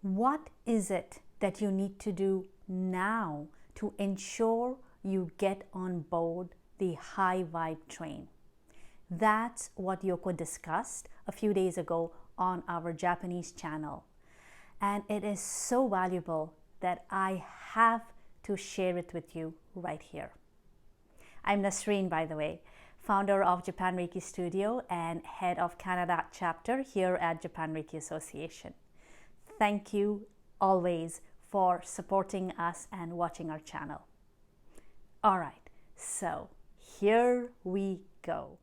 What is it that you need to do now to ensure you get on board the high vibe train? That's what Yoko discussed a few days ago on our Japanese channel. And it is so valuable that I have to share it with you right here. I'm Nasreen, by the way, founder of Japan Reiki Studio and head of Canada chapter here at Japan Reiki Association. Thank you always for supporting us and watching our channel. All right, so here we go.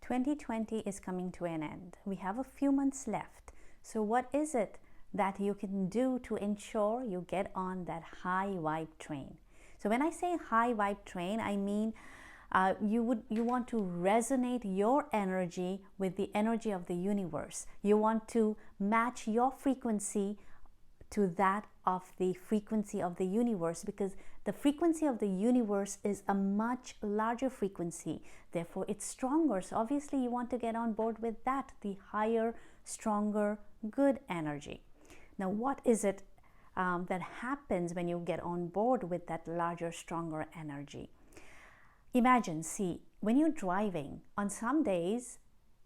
2020 is coming to an end. We have a few months left. So what is it that you can do to ensure you get on that high vibe train? So when I say high vibe train, I mean you want to resonate your energy with the energy of the universe. You want to match your frequency to that of the frequency of the universe, because the frequency of the universe is a much larger frequency. Therefore, it's stronger. So obviously, you want to get on board with that, the higher, stronger, good energy. Now, what is it that happens when you get on board with that larger, stronger energy? Imagine, see, when you're driving, on some days,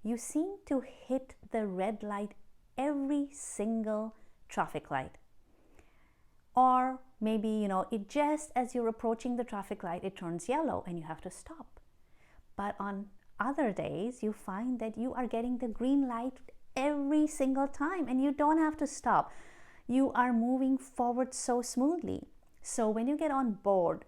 you seem to hit the red light every single traffic light. Or maybe, it just as you're approaching the traffic light, it turns yellow and you have to stop. But on other days, you find that you are getting the green light every single time and you don't have to stop. You are moving forward so smoothly. So when you get on board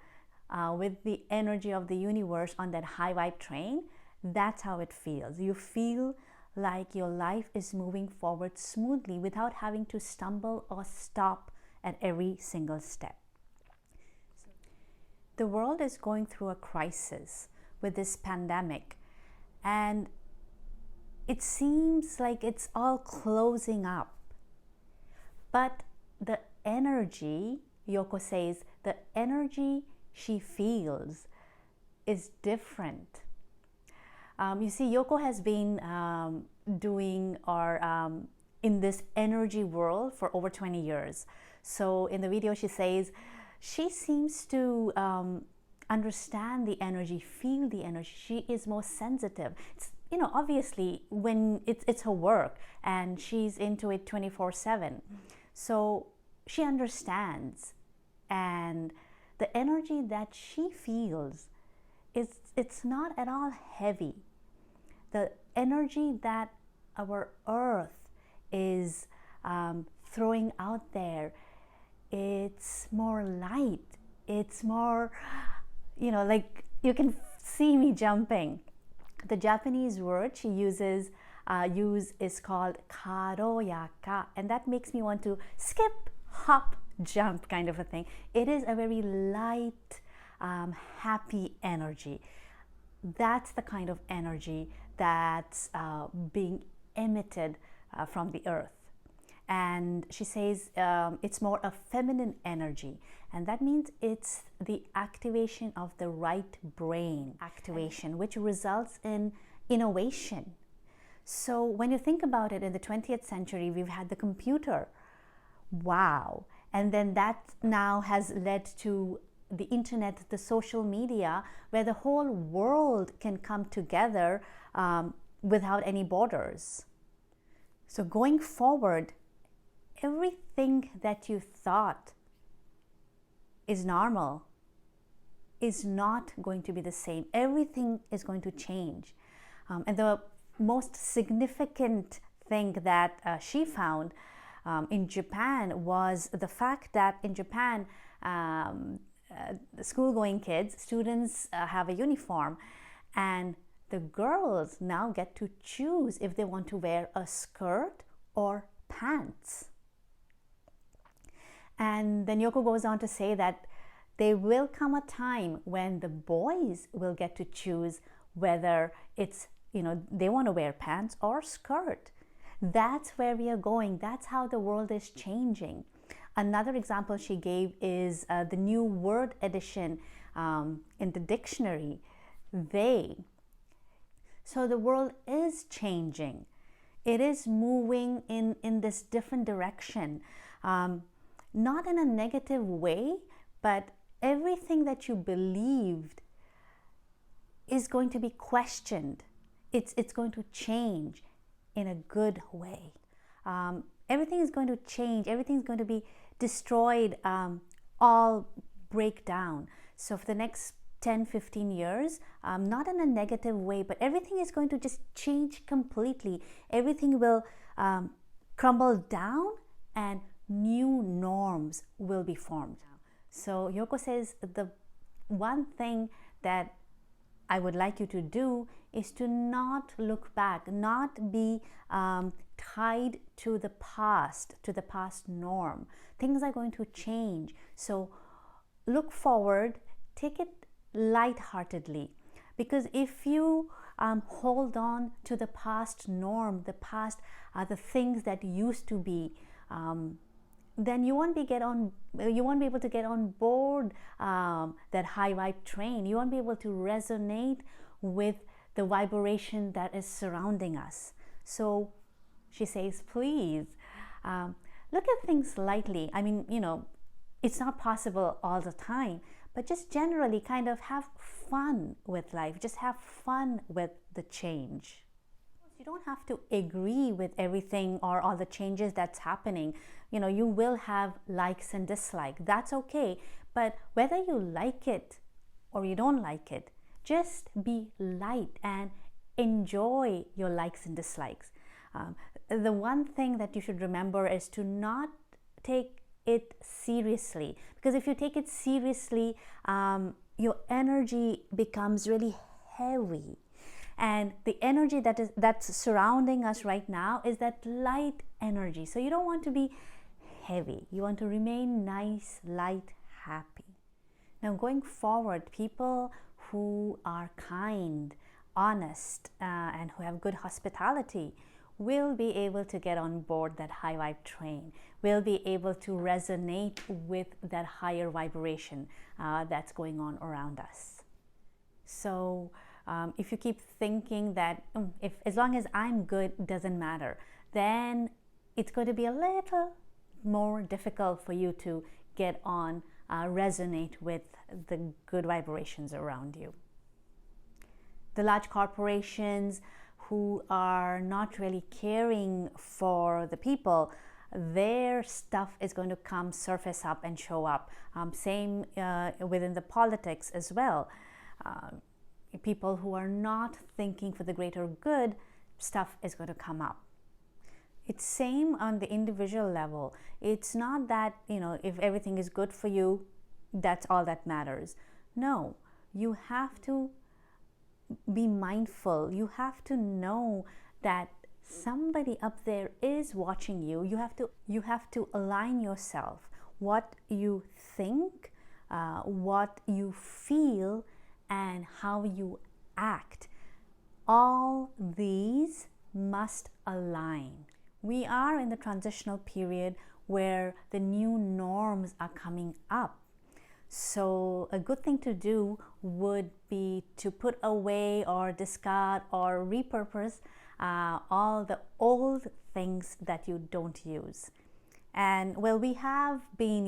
with the energy of the universe on that high vibe train, that's how it feels. You feel like your life is moving forward smoothly without having to stumble or stop at every single step. The world is going through a crisis with this pandemic, and it seems like it's all closing up. But the energy, Yoko says, the energy she feels is different. You see, Yoko has been doing or in this energy world for over 20 years. So in the video, she says she seems to understand the energy, feel the energy. She is more sensitive. It's, obviously when it's her work and she's into it 24/7. So she understands, and the energy that she feels it's not at all heavy. The energy that our earth is throwing out there, it's more light. It's more, like you can see me jumping. The Japanese word she uses is called karoyaka, and that makes me want to skip, hop, jump kind of a thing. It is a very light, happy energy. That's the kind of energy that's being emitted from the earth. And she says it's more a feminine energy, and that means it's the activation of the right brain activation, which results in innovation. So when you think about it, in the 20th century, we've had the computer. Wow. And then that now has led to the internet, the social media, where the whole world can come together without any borders. So going forward, everything that you thought is normal is not going to be the same. Everything is going to change. And the most significant thing that she found in Japan was the fact that in Japan, school-going kids, students have a uniform, and the girls now get to choose if they want to wear a skirt or pants. And then Yoko goes on to say that there will come a time when the boys will get to choose whether it's, they want to wear pants or skirt. That's where we are going. That's how the world is changing. Another example she gave is the new word addition in the dictionary, they. So the world is changing. it is moving in this different direction. Not in a negative way, but everything that you believed is going to be questioned. It's going to change in a good way. Everything is going to change. Everything is going to be destroyed, all break down. So for the next 10-15 years, not in a negative way, but everything is going to just change completely. Everything will crumble down and new norms will be formed. So Yoko says the one thing that I would like you to do is to not look back, not be tied to the past norm. Things are going to change. So look forward, take it lightheartedly, because if you hold on to the past norm, the past the things that used to be, then you won't be able to get on board that high vibe train. You won't be able to resonate with the vibration that is surrounding us. So she says, please look at things lightly. I mean, it's not possible all the time, but just generally kind of have fun with life. Just have fun with the change. You don't have to agree with everything or all the changes that's happening. You will have likes and dislikes. That's okay. But whether you like it or you don't like it, just be light and enjoy your likes and dislikes. The one thing that you should remember is to not take it seriously, because if you take it seriously, your energy becomes really heavy. And the energy that's surrounding us right now is that light energy. So you don't want to be heavy. You want to remain nice, light, happy. Now going forward, people who are kind, honest, and who have good hospitality will be able to get on board that high vibe train, will be able to resonate with that higher vibration that's going on around us. So if you keep thinking that as long as I'm good, it doesn't matter, then it's going to be a little more difficult for you to get on, resonate with the good vibrations around you. The large corporations who are not really caring for the people, their stuff is going to come surface up and show up. Same within the politics as well. People who are not thinking for the greater good, stuff is going to come up. It's same on the individual level. It's not that, if everything is good for you, that's all that matters. No, you have to be mindful. You have to know that somebody up there is watching you. You have to align yourself. What you think, what you feel, and how you act. All these must align. We are in the transitional period where the new norms are coming up. So a good thing to do would be to put away or discard or repurpose all the old things that you don't use. And well, we have been,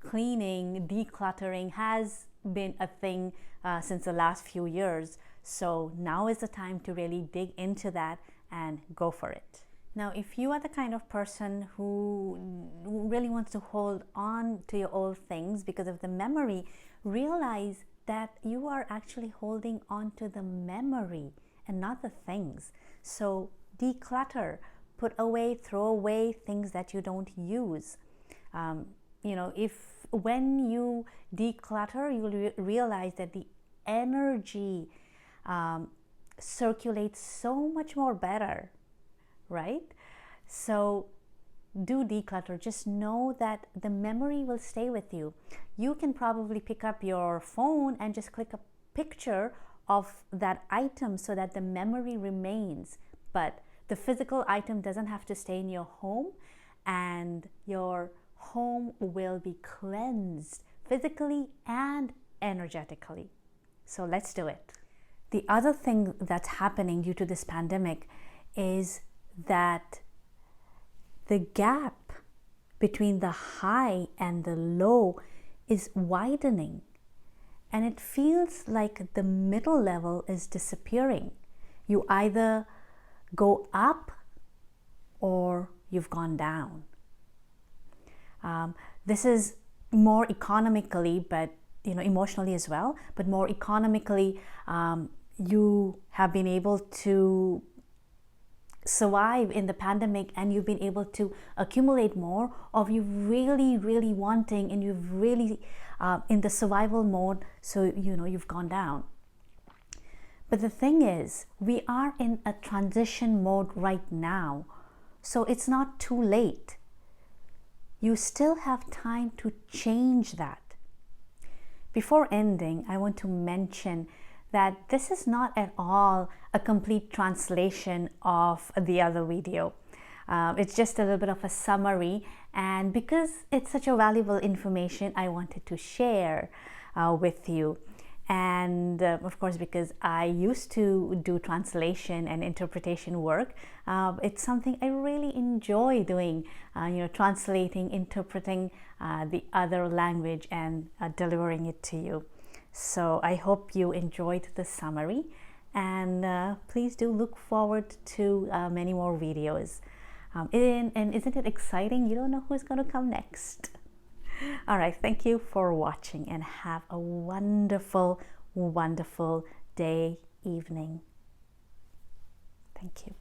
cleaning, decluttering has been a thing since the last few years. So now is the time to really dig into that and go for it. Now, if you are the kind of person who really wants to hold on to your old things because of the memory, realize that you are actually holding on to the memory and not the things. So declutter, put away, throw away things that you don't use. If when you declutter, you'll realize that the energy circulates so much more better, right? So do declutter. Just know that the memory will stay with you. You can probably pick up your phone and just click a picture of that item so that the memory remains, but the physical item doesn't have to stay in your home, and your home will be cleansed physically and energetically. So let's do it. The other thing that's happening due to this pandemic is that the gap between the high and the low is widening, and it feels like the middle level is disappearing. You either go up or you've gone down. This is more economically, but emotionally as well, but more economically, you have been able to survive in the pandemic, and you've been able to accumulate more of you really wanting, and you've really in the survival mode, so you've gone down. But the thing is, we are in a transition mode right now, so it's not too late. You still have time to change that. Before ending, I want to mention that this is not at all a complete translation of the other video. It's just a little bit of a summary, and because it's such a valuable information, I wanted to share with you. And of course, because I used to do translation and interpretation work, it's something I really enjoy doing, translating, interpreting the other language and delivering it to you. So I hope you enjoyed the summary, and please do look forward to many more videos. And isn't it exciting? You don't know who's going to come next. All right, thank you for watching, and have a wonderful, wonderful day, evening. Thank you.